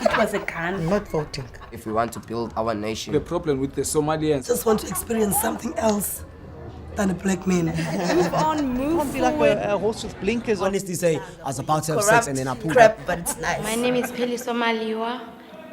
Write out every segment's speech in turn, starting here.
It was a gun. I'm not voting. If we want to build our nation. The problem with the Somalians. Just want to experience something else than a black man. Move on, move Be like forward. a horse with blinkers on. Honestly say, I was about to have Corrupt sex and then I pulled crap, up. but it's nice. My name is Peli Somaliwa,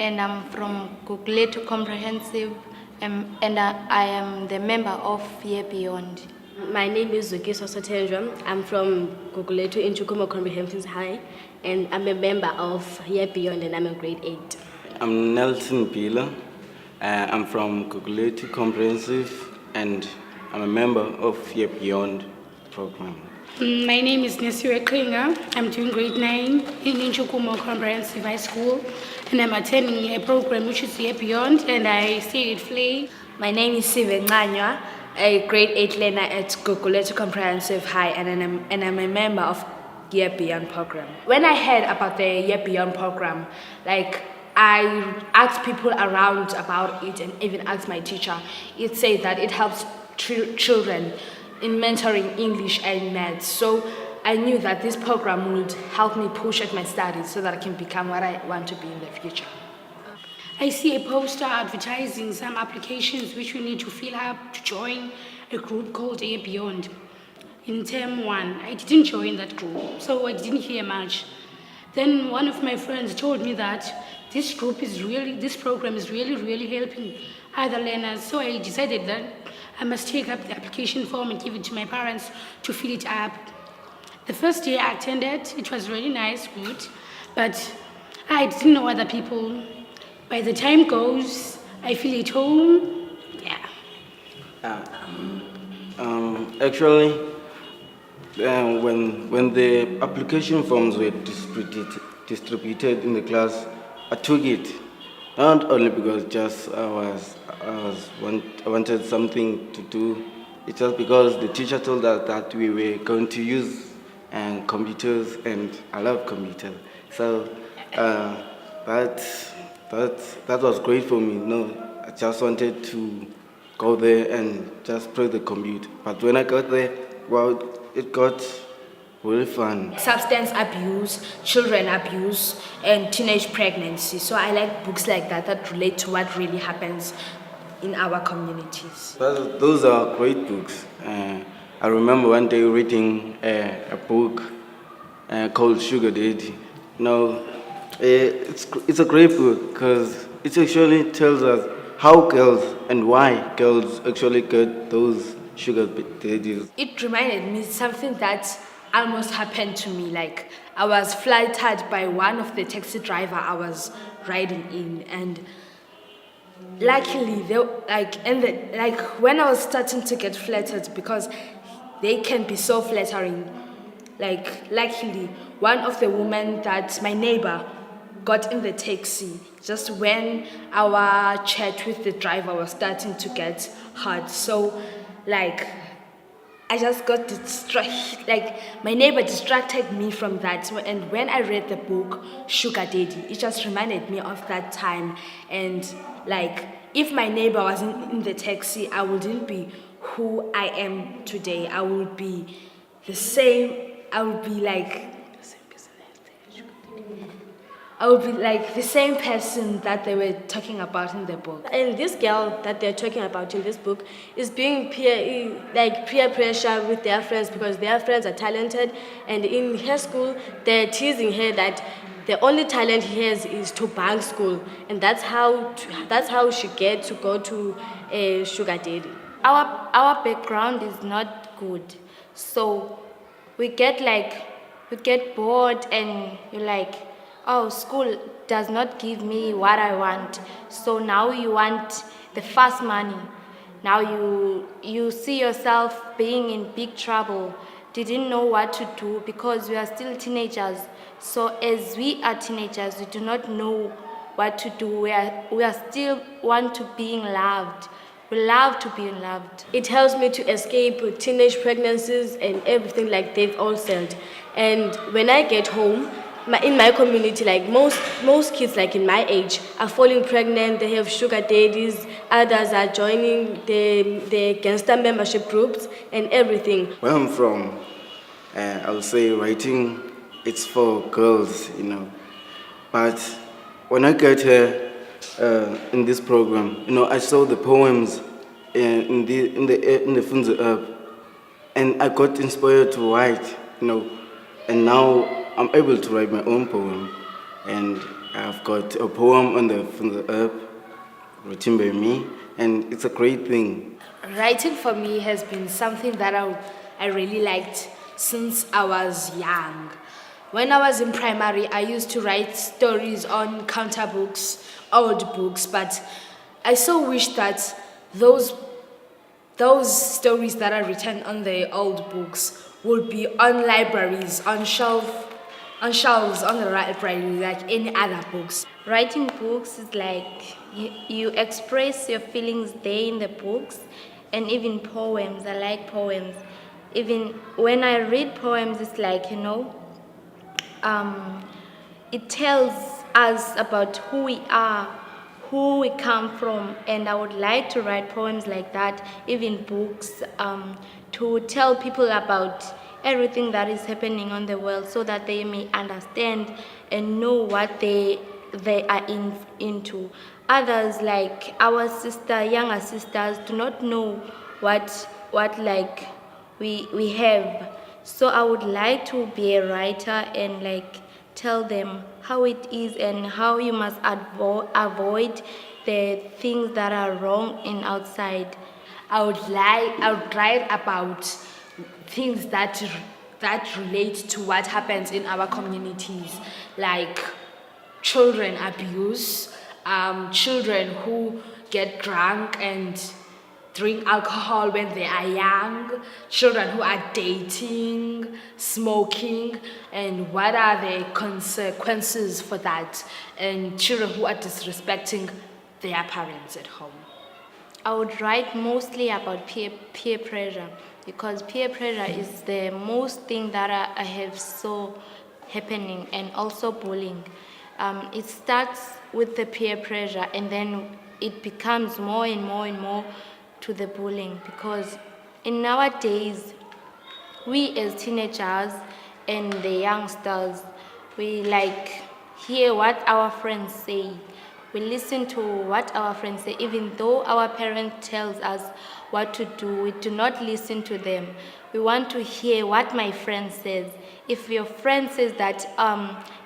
and I'm from Gugulethu Comprehensive, and I am the member of Year Beyond. My name is Zukiso Sotendra. I'm from Gugulethu Inchukumo Comprehensive High, and I'm a member of Year Beyond, and I'm in grade 8. I'm Nelson Pila. I'm from Gugulethu Comprehensive, and I'm a member of Year Beyond program. My name is Nesiwe Klinga. I'm doing grade 9 in Inchukumo Comprehensive High School, and I'm attending a program which is Year Beyond, and I stay at Flay. My name is Sive Nganywa, a grade 8 learner at Gugulethu Comprehensive High, and I'm a member of Year Beyond program. When I heard about the Year Beyond program, I asked people around about it and even asked my teacher. It said that it helps children in mentoring English and maths. So I knew that this program would help me push at my studies so that I can become what I want to be in the future. I see a poster advertising some applications which you need to fill up to join a group called Year Beyond. In term 1, I didn't join that group, so I didn't hear much. Then one of my friends told me that this program is really helping other learners. So I decided that I must take up the application form and give it to my parents to fill it up. The first day I attended, it was really nice, good, but I didn't know other people. By the time goes, I feel at home, yeah. Actually, when the application forms were distributed in the class, I took it, not only because just I wanted something to do. It's just because the teacher told us that we were going to use computers, and I love computers. So that was great for me. No, I just wanted to go there and just play the computer. But when I got there, well, it got really fun. Substance abuse, children abuse, and teenage pregnancy. So I like books like that relate to what really happens in our communities. Those are great books. I remember one day reading a book called Sugar Daddy. It's a great book because it actually tells us how girls and why girls actually get those sugar daddies. It reminded me something that almost happened to me. Like, I was flattered by one of the taxi driver I was riding in, and luckily when I was starting to get flattered, because they can be so flattering, luckily one of the women that my neighbor got in the taxi just when our chat with the driver was starting to get hot. So I just got distracted, my neighbor distracted me from that. And when I read the book, Sugar Daddy, it just reminded me of that time. And if my neighbor wasn't in the taxi, I wouldn't be who I am today. I would be the same, I would be the same person that they were talking about in the book. And this girl that they're talking about in this book is being peer pressure with their friends because their friends are talented, and in her school they're teasing her that the only talent he has is to bunk school, and that's how she gets to go to a sugar daddy. Our background is not good, so we get bored, and you're like, oh, school does not give me what I want. So now you want the fast money. Now you see yourself being in big trouble. Didn't know what to do because we are still teenagers. So as we are teenagers, we do not know what to do. We are still want to being loved. We love to be loved. It helps me to escape teenage pregnancies and everything like they've all said. And when I get home, in my community, most kids in my age are falling pregnant, they have sugar daddies, others are joining the gangster membership groups and everything. Where I'm from, I would say writing, it's for girls, but when I got here in this program, I saw the poems in the Funza app, and I got inspired to write, and now I'm able to write my own poem, and I've got a poem on the Funza app written by me, and it's a great thing. Writing for me has been something that I really liked since I was young. When I was in primary, I used to write stories on counter books, old books, but I so wish that those stories that are written on the old books would be on libraries, on shelves on the library, like any other books. Writing books is like you express your feelings there in the books, and even poems. I like poems. Even when I read poems, it's like, it tells us about who we are, who we come from, and I would like to write poems like that, even books, to tell people about everything that is happening on the world so that they may understand and know what they are into. Others, like our younger sisters, do not know what like we have. So I would like to be a writer and like tell them how it is and how you must avoid the things that are wrong in outside. I would write about things that relate to what happens in our communities, like children abuse, children who get drunk and drink alcohol when they are young, children who are dating, smoking, and what are the consequences for that, and children who are disrespecting their parents at home. I would write mostly about peer pressure, because peer pressure is the most thing that I have saw happening, and also bullying. It starts with the peer pressure, and then it becomes more and more and more to the bullying, because in nowadays, we as teenagers and the youngsters, we like hear what our friends say. We listen to what our friends say, even though our parents tells us what to do. We do not listen to them. We want to hear what my friend says. If your friend says that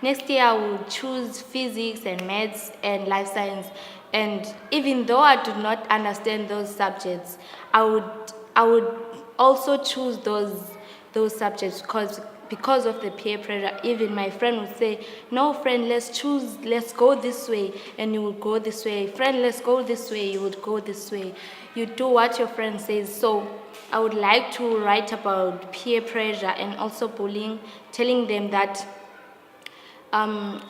next year I will choose physics and maths and life science, and even though I do not understand those subjects, I would also choose those subjects because of the peer pressure. Even my friend would say, no friend, let's go this way, and you would go this way. Friend, let's go this way, you would go this way. You do what your friend says. So I would like to write about peer pressure and also bullying, telling them that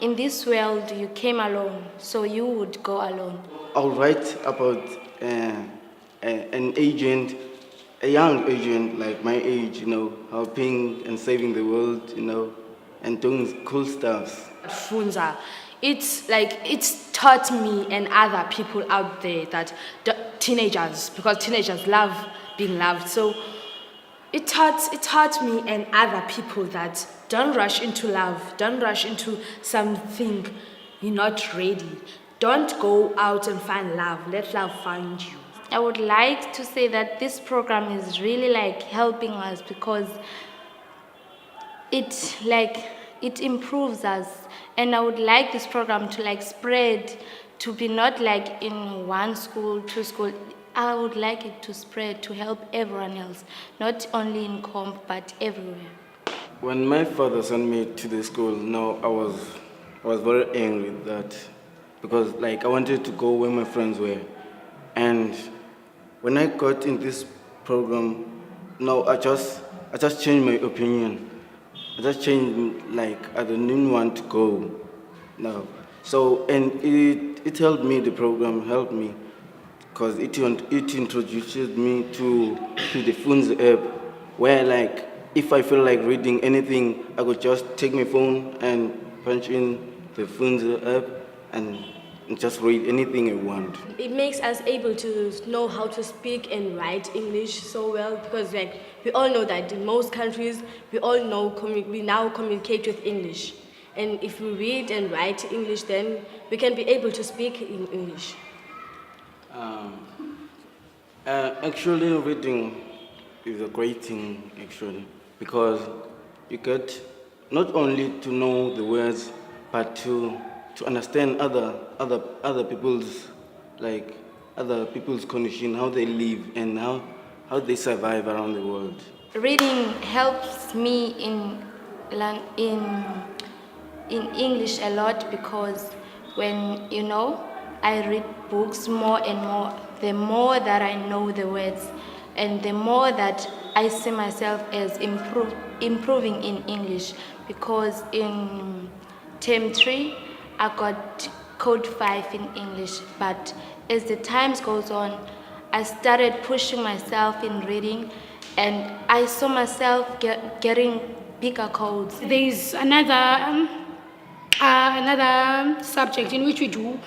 in this world you came alone, so you would go alone. I'll write about an agent, a young agent like my age, helping and saving the world, and doing cool stuff. Funza, it's taught me and other people out there that teenagers, because teenagers love being loved, so it taught me and other people that don't rush into love, don't rush into something you're not ready. Don't go out and find love, let love find you. I would like to say that this program is really like helping us, because it improves us, and I would like this program to like spread, to be not like in one school, two school. I would like it to spread to help everyone else, not only in Comp but everywhere. When my father sent me to the school, I was very angry with that, because I wanted to go where my friends were, and when I got in this program, I just changed my opinion. I just changed, I didn't want to go now. So, and it helped me, the program helped me, because it introduced me to the Funza app, where if I feel like reading anything, I could just take my phone and punch in the Funza app and just read anything I want. It makes us able to know how to speak and write English so well, because we all know that in most countries we now communicate with English, And if we read and write English, then we can be able to speak in English. Actually, reading is a great thing, actually, because you get not only to know the words, but to understand other people's, like, other people's condition, how they live and how they survive around the world. Reading helps me in English a lot because when I read books more and more, the more that I know the words and the more that I see myself as improving in English, because in term 3 I got code 5 in English, but as the times goes on I started pushing myself in reading and I saw myself getting bigger codes. There's another subject in which we do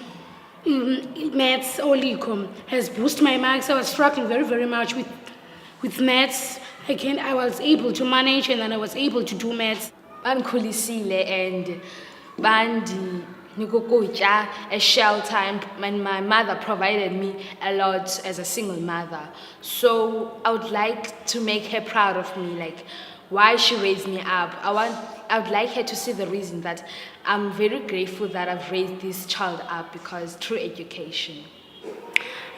maths or econ has boosted my marks. I was struggling very, very much with maths. I was able to manage and then I was able to do maths. Bandikhulisile and bandinika a shelter, and my mother provided me a lot as a single mother. So I would like to make her proud of me, like why she raised me up. I would like her to see the reason that I'm very grateful that I've raised this child up, because through education.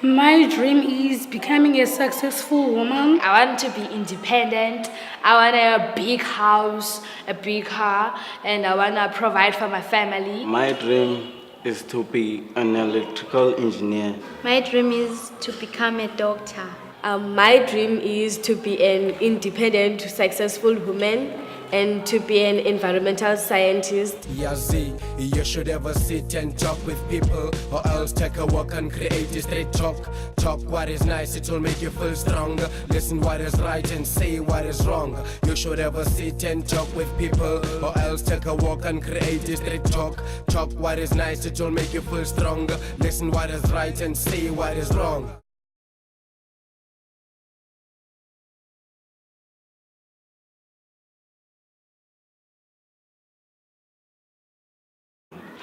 My dream is becoming a successful woman. I want to be independent. I want a big house, a big car, and I want to provide for my family. My dream is to be an electrical engineer. My dream is to become a doctor. My dream is to be an independent, successful woman and to be an environmental scientist. Yazi, you should ever sit and talk with people, or else take a walk and create a straight talk. Talk what is nice, it will make you feel stronger. Listen what is right and say what is wrong. You should ever sit and talk with people, or else take a walk and create a straight talk. Talk what is nice, it will make you feel stronger. Listen what is right and say what is wrong.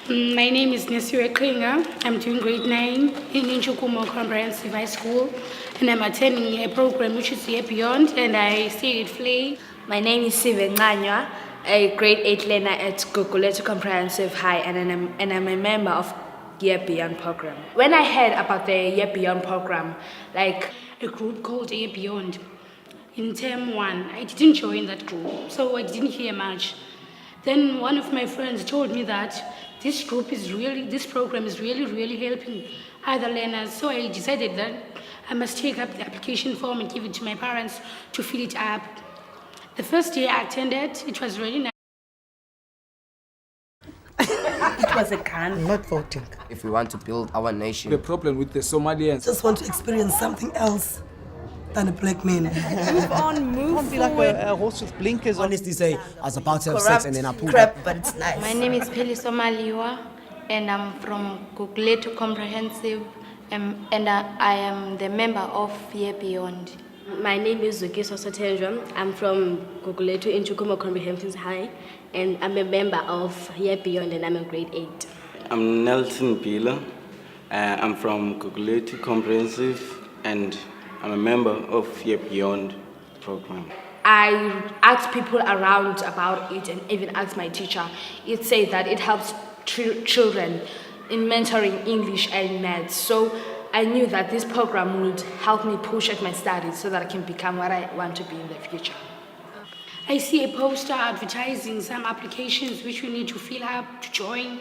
My name is Nesiwe Klinga. I'm doing grade 9 in Inchukumo Comprehensive High School, and I'm attending a program which is Year Beyond, and I stay at Flay. My name is Sive Nganywa, a grade 8 learner at Gugulethu Comprehensive High, and I'm a member of Year Beyond program. When I heard about the Year Beyond program, like a group called Year Beyond, in term 1, I didn't join that group, so I didn't hear much. Then one of my friends told me that this program is really helping other learners. So I decided that I must take up the application form and give it to my parents to fill it up. The first day I attended, it was really nice. It was a Khan. I'm not voting. If we want to build our nation. The problem with the Somalians. Just want to experience something else than a black man. Move Be like a horse with blinkers on. Honestly say, I was about to have sex and then I pulled crap, up. but it's nice. My name is Peli Somaliwa, and I'm from Gugulethu Comprehensive, and I am the member of Year Beyond. My name is Zukiso Sotendra. I'm from Gugulethu Inchukumo Comprehensive High, and I'm a member of Year Beyond, and I'm in grade 8. I'm Nelson Pila. I'm from Gugulethu Comprehensive, and I'm a member of Year Beyond program. I asked people around about it and even asked my teacher. It said that it helps children in mentoring English and maths. So I knew that this program would help me push at my studies so that I can become what I want to be in the future. I see a poster advertising some applications which we need to fill up to join